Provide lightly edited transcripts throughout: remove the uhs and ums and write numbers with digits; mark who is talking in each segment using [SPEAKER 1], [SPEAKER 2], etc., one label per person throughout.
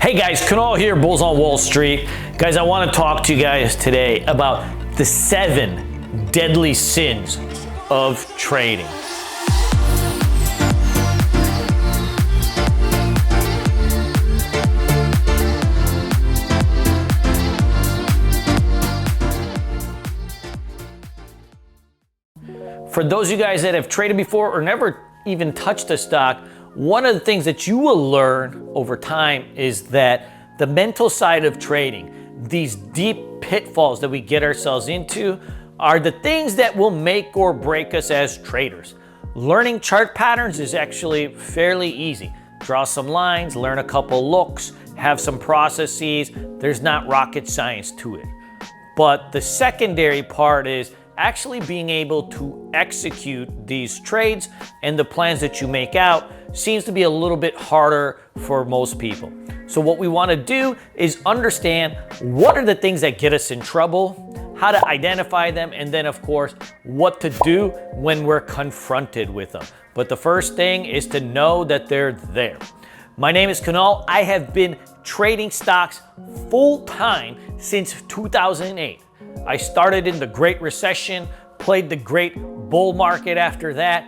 [SPEAKER 1] Hey guys, Kunal here, Bulls on Wall Street. Guys, I want to talk to you guys today about the 7 deadly sins of trading. For those of you guys that have traded before or never even touched a stock, one of the things that you will learn over time is that the mental side of trading, these deep pitfalls that we get ourselves into, are the things that will make or break us as traders. Learning chart patterns is actually fairly easy. Draw some lines, learn a couple looks, have some processes. There's not rocket science to it. But the secondary part is actually being able to execute these trades, and the plans that you make out seems to be a little bit harder for most people. So what we want to do is understand what are the things that get us in trouble, how to identify them, and then of course what to do when we're confronted with them. But the first thing is to know that they're there. My name is Kunal. I have been trading stocks full time since 2008. I started in the Great Recession, played the great bull market after that,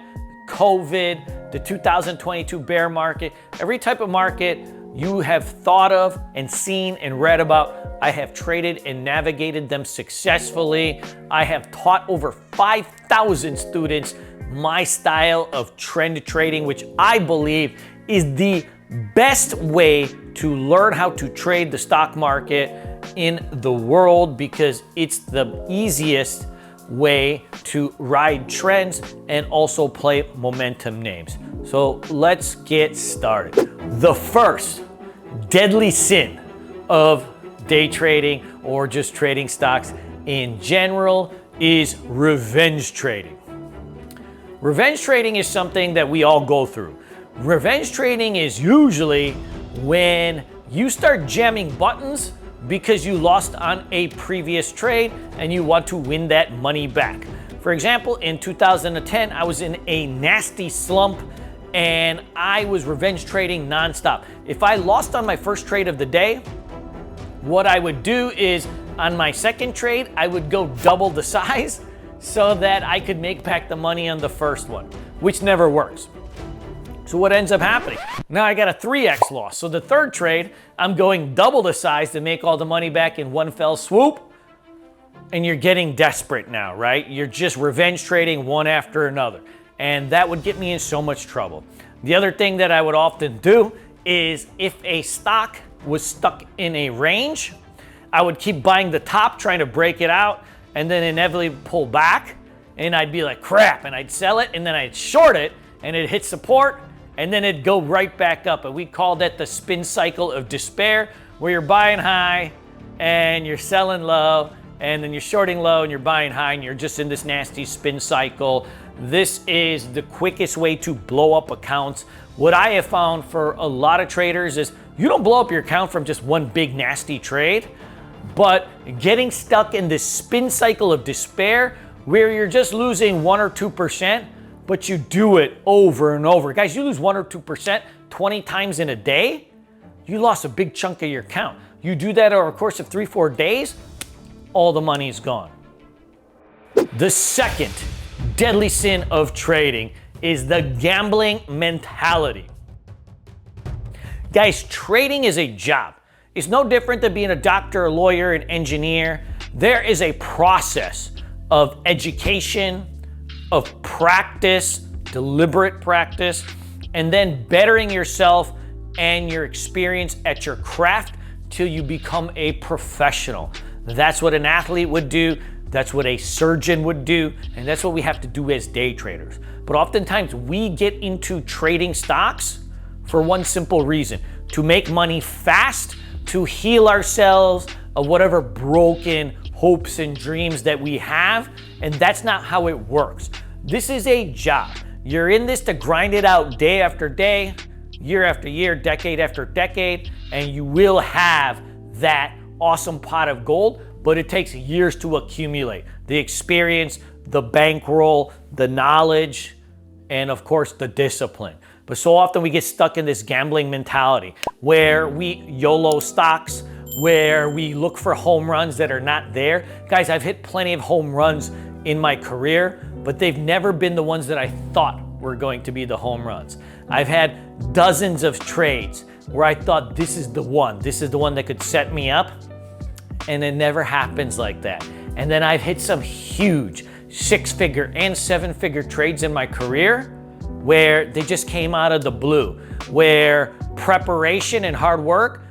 [SPEAKER 1] COVID, the 2022 bear market. Every type of market you have thought of and seen and read about, I have traded and navigated them successfully. I have taught over 5,000 students my style of trend trading, which I believe is the best way to learn how to trade the stock market in the world, because it's the easiest way to ride trends and also play momentum names. So let's get started. The first deadly sin of day trading or just trading stocks in general is revenge trading. Revenge trading is something that we all go through. Revenge trading is usually when you start jamming buttons because you lost on a previous trade and you want to win that money back. For example, in 2010, I was in a nasty slump and I was revenge trading nonstop. If I lost on my first trade of the day, what I would do is on my second trade, I would go double the size so that I could make back the money on the first one, which never works. So what ends up happening? Now I got a 3x loss. So the third trade, I'm going double the size to make all the money back in one fell swoop. And you're getting desperate now, right? You're just revenge trading one after another. And that would get me in so much trouble. The other thing that I would often do is if a stock was stuck in a range, I would keep buying the top, trying to break it out, and then inevitably pull back. And I'd be like, crap, and I'd sell it, and then I'd short it, and it'd hit support, and then it'd go right back up. And we call that the spin cycle of despair, where you're buying high and you're selling low, and then you're shorting low and you're buying high, and you're just in this nasty spin cycle. This is the quickest way to blow up accounts. What I have found for a lot of traders is you don't blow up your account from just one big nasty trade, but getting stuck in this spin cycle of despair where you're just losing 1 or 2%, but you do it over and over. Guys, you lose 1 or 2% 20 times in a day, you lost a big chunk of your account. You do that over a course of 3-4 days, all the money is gone. The second deadly sin of trading is the gambling mentality. Guys, trading is a job. It's no different than being a doctor, a lawyer, an engineer. There is a process of education, of practice, deliberate practice, and then bettering yourself and your experience at your craft till you become a professional. That's what an athlete would do, that's what a surgeon would do, and that's what we have to do as day traders. But oftentimes we get into trading stocks for one simple reason: to make money fast, to heal ourselves of whatever broken hopes and dreams that we have, and that's not how it works. This is a job. You're in this to grind it out day after day, year after year, decade after decade, and you will have that awesome pot of gold, but it takes years to accumulate. The experience, the bankroll, the knowledge, and of course the discipline. But so often we get stuck in this gambling mentality where we YOLO stocks, where we look for home runs that are not there. Guys, I've hit plenty of home runs in my career, but they've never been the ones that I thought were going to be the home runs. I've had dozens of trades where I thought this is the one that could set me up, and it never happens like that. And then I've hit some huge 6-figure and 7-figure trades in my career where they just came out of the blue, where preparation and hard work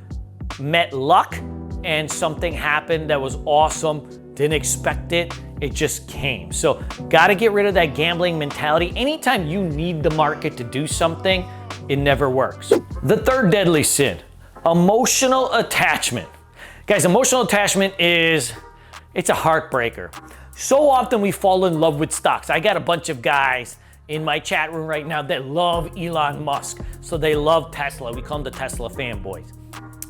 [SPEAKER 1] met luck and something happened that was awesome. Didn't expect it, it just came. So gotta get rid of that gambling mentality. Anytime you need the market to do something, it never works. The third deadly sin, emotional attachment. Guys, emotional attachment it's a heartbreaker. So often we fall in love with stocks. I got a bunch of guys in my chat room right now that love Elon Musk. So they love Tesla. We call them the Tesla fanboys,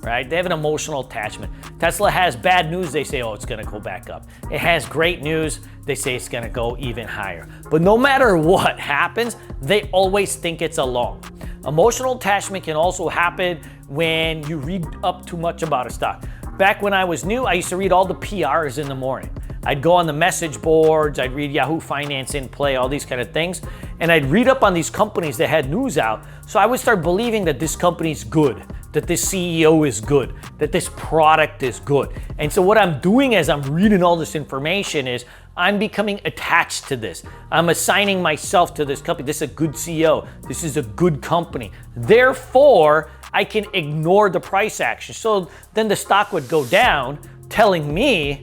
[SPEAKER 1] right? They have an emotional attachment. Tesla has bad news, they say, oh, it's gonna go back up. It has great news, they say it's gonna go even higher. But no matter what happens, they always think it's a long. Emotional attachment can also happen when you read up too much about a stock. Back when I was new, I used to read all the PRs in the morning. I'd go on the message boards, I'd read Yahoo Finance in Play, all these kind of things, and I'd read up on these companies that had news out, so I would start believing that this company's good, that this CEO is good, that this product is good. And so what I'm doing as I'm reading all this information is I'm becoming attached to this. I'm assigning myself to this company. This is a good CEO. This is a good company. Therefore, I can ignore the price action. So then the stock would go down, telling me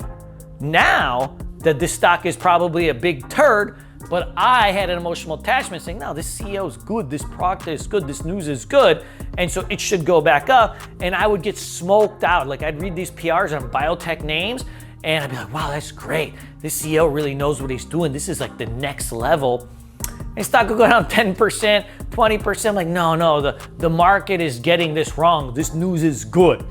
[SPEAKER 1] now that this stock is probably a big turd, but I had an emotional attachment saying, no, this CEO is good, this product is good, this news is good, and so it should go back up, and I would get smoked out. Like I'd read these PRs on biotech names, and I'd be like, wow, that's great. This CEO really knows what he's doing. This is like the next level. And stock will go down 10%, 20%. I'm like, no, the market is getting this wrong. This news is good,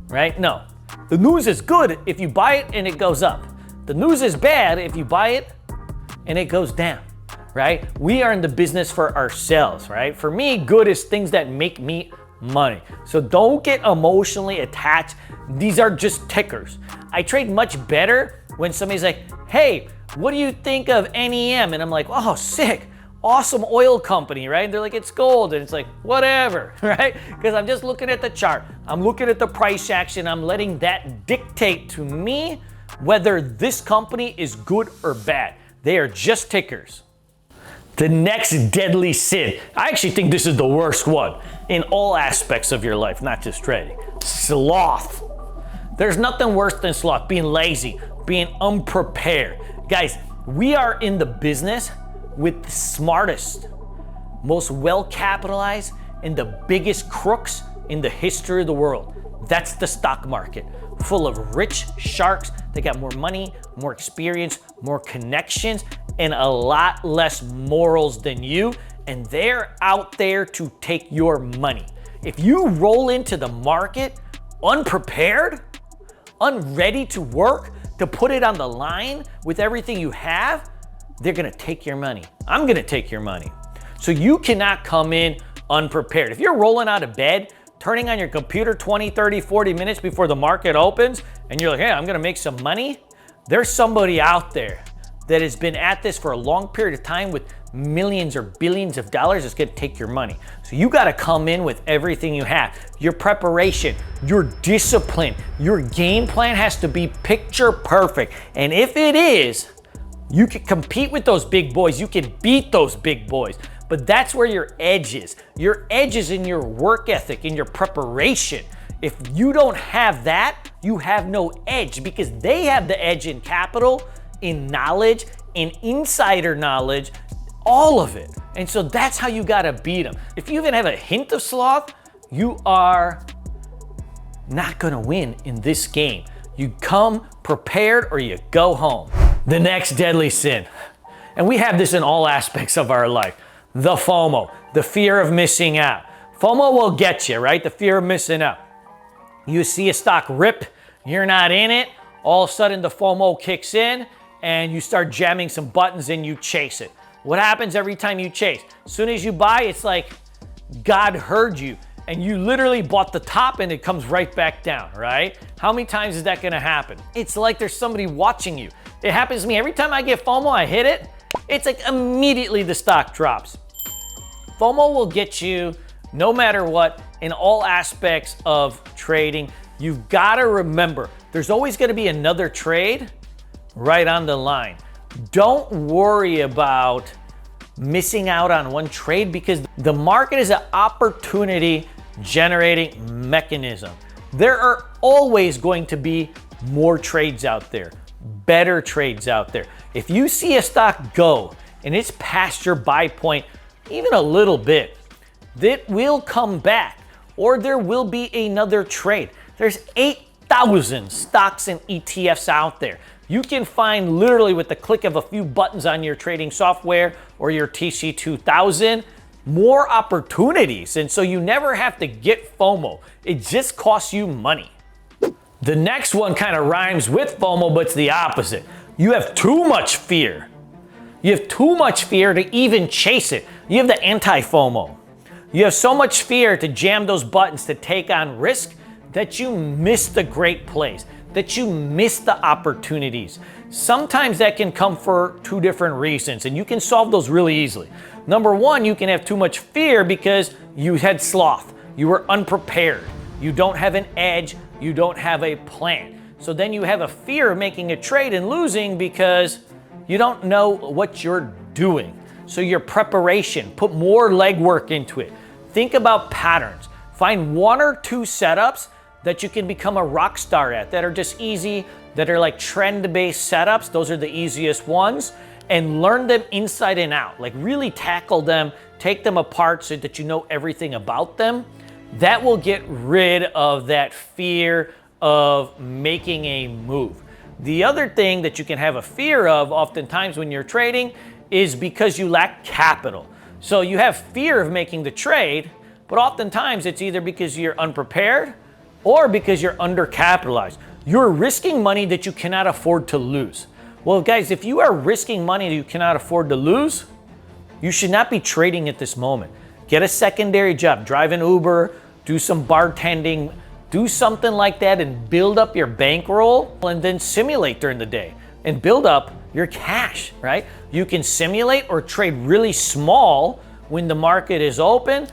[SPEAKER 1] right? No, the news is good if you buy it and it goes up. The news is bad if you buy it and it goes down, right? We are in the business for ourselves, right? For me, good is things that make me money. So don't get emotionally attached. These are just tickers. I trade much better when somebody's like, hey, what do you think of NEM? And I'm like, oh, sick. Awesome oil company, right? And they're like, it's gold. And it's like, whatever, right? Because I'm just looking at the chart. I'm looking at the price action. I'm letting that dictate to me whether this company is good or bad. They are just tickers. The next deadly sin. I actually think this is the worst one in all aspects of your life, not just trading. Sloth. There's nothing worse than sloth, being lazy, being unprepared. Guys, we are in the business with the smartest, most well-capitalized, and the biggest crooks in the history of the world. That's the stock market, full of rich sharks that got more money, more experience, more connections, and a lot less morals than you, and they're out there to take your money. If you roll into the market unprepared, unready to work, to put it on the line with everything you have, they're gonna take your money. I'm gonna take your money. So you cannot come in unprepared. If you're rolling out of bed, turning on your computer 20, 30, 40 minutes before the market opens, and you're like, hey, I'm gonna make some money, there's somebody out there that has been at this for a long period of time with millions or billions of dollars that's gonna take your money. So you gotta come in with everything you have. Your preparation, your discipline, your game plan has to be picture perfect. And if it is, you can compete with those big boys. You can beat those big boys. But that's where your edge is. Your edge is in your work ethic, in your preparation. If you don't have that, you have no edge, because they have the edge in capital, in knowledge, in insider knowledge, all of it. And so that's how you gotta beat them. If you even have a hint of sloth, you are not gonna win in this game. You come prepared or you go home. The next deadly sin, and we have this in all aspects of our life, the FOMO, the fear of missing out. FOMO will get you, right? The fear of missing out. You see a stock rip, you're not in it, all of a sudden the FOMO kicks in and you start jamming some buttons and you chase it. What happens every time you chase? As soon as you buy, it's like, God heard you and you literally bought the top and it comes right back down, right? How many times is that gonna happen? It's like there's somebody watching you. It happens to me every time I get FOMO, I hit it, it's like immediately the stock drops. FOMO will get you no matter what in all aspects of trading. You've gotta remember, there's always gonna be another trade right on the line. Don't worry about missing out on one trade because the market is an opportunity generating mechanism. There are always going to be more trades out there, better trades out there. If you see a stock go and it's past your buy point even a little bit, that will come back or there will be another trade. There's 8,000 stocks and ETFs out there. You can find literally with the click of a few buttons on your trading software or your TC2000 more opportunities. And so you never have to get FOMO. It just costs you money. The next one kind of rhymes with FOMO, but it's the opposite. You have too much fear. You have too much fear to even chase it. You have the anti-FOMO. You have so much fear to jam those buttons to take on risk that you miss the great plays, that you miss the opportunities. Sometimes that can come for two different reasons, and you can solve those really easily. Number one, you can have too much fear because you had sloth. You were unprepared. You don't have an edge. You don't have a plan. So then you have a fear of making a trade and losing because you don't know what you're doing. So your preparation, put more legwork into it. Think about patterns. Find one or two setups that you can become a rock star at, that are just easy, that are like trend-based setups. Those are the easiest ones. And learn them inside and out. Like really tackle them, take them apart so that you know everything about them. That will get rid of that fear of making a move. The other thing that you can have a fear of oftentimes when you're trading is because you lack capital. So you have fear of making the trade, but oftentimes it's either because you're unprepared or because you're undercapitalized. You're risking money that you cannot afford to lose. Well, guys, if you are risking money that you cannot afford to lose, you should not be trading at this moment. Get a secondary job, drive an Uber, do some bartending, do something like that and build up your bankroll and then simulate during the day and build up your cash, right? You can simulate or trade really small when the market is open,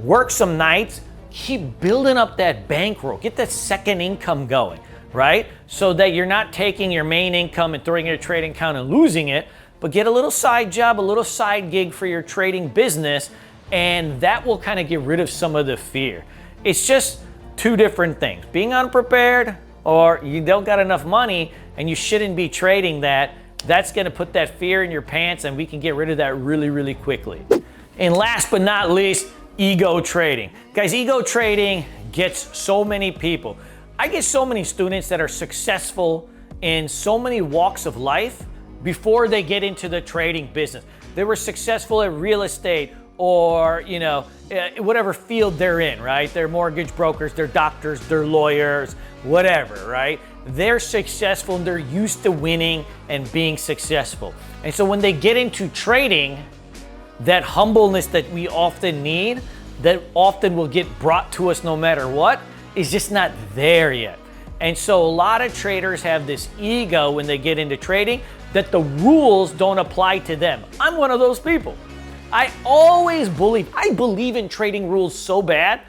[SPEAKER 1] work some nights, keep building up that bankroll, get that second income going, right? So that you're not taking your main income and throwing it in your trading account and losing it, but get a little side job, a little side gig for your trading business, and that will kind of get rid of some of the fear. It's just two different things. Being unprepared or you don't got enough money and you shouldn't be trading that, that's gonna put that fear in your pants and we can get rid of that really, really quickly. And last but not least, ego trading. Guys, ego trading gets so many people. I get so many students that are successful in so many walks of life before they get into the trading business. They were successful at real estate or, you know, whatever field they're in, right? They're mortgage brokers, they're doctors, they're lawyers, whatever, right? They're successful and they're used to winning and being successful. And so when they get into trading, that humbleness that we often need, that often will get brought to us no matter what, is just not there yet. And so a lot of traders have this ego when they get into trading that the rules don't apply to them. I'm one of those people. I believe in trading rules so bad,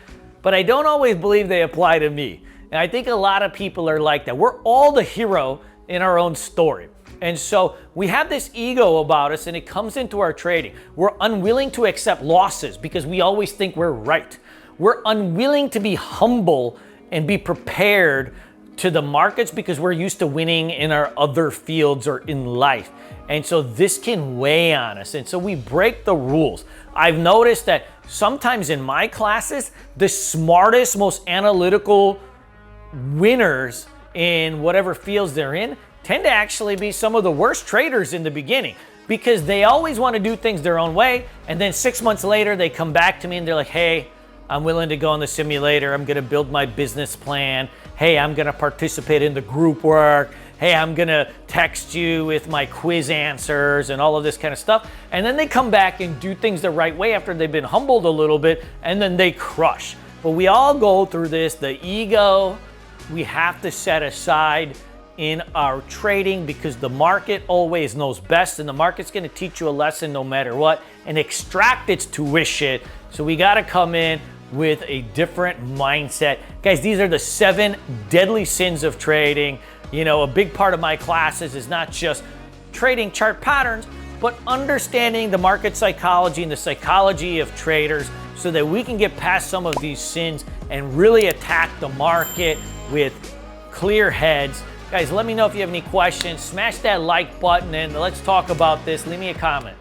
[SPEAKER 1] but I don't always believe they apply to me. And I think a lot of people are like that. We're all the hero in our own story. And so we have this ego about us and it comes into our trading. We're unwilling to accept losses because we always think we're right. We're unwilling to be humble and be prepared to the markets because we're used to winning in our other fields or in life. And so this can weigh on us. And so we break the rules. I've noticed that sometimes in my classes, the smartest, most analytical winners in whatever fields they're in tend to actually be some of the worst traders in the beginning because they always want to do things their own way. And then 6 months later, they come back to me and they're like, hey, I'm willing to go on the simulator. I'm going to build my business plan. Hey, I'm going to participate in the group work. hey, I'm gonna text you with my quiz answers and all of this kind of stuff. And then they come back and do things the right way after they've been humbled a little bit, and then they crush. But we all go through this. The ego, we have to set aside in our trading, because the market always knows best, and the market's gonna teach you a lesson no matter what and extract its tuition. So we gotta come in with a different mindset. Guys, these are the 7 deadly sins of trading. You know, a big part of my classes is not just trading chart patterns, but understanding the market psychology and the psychology of traders, so that we can get past some of these sins and really attack the market with clear heads. Guys, let me know if you have any questions. Smash that like button and let's talk about this. Leave me a comment.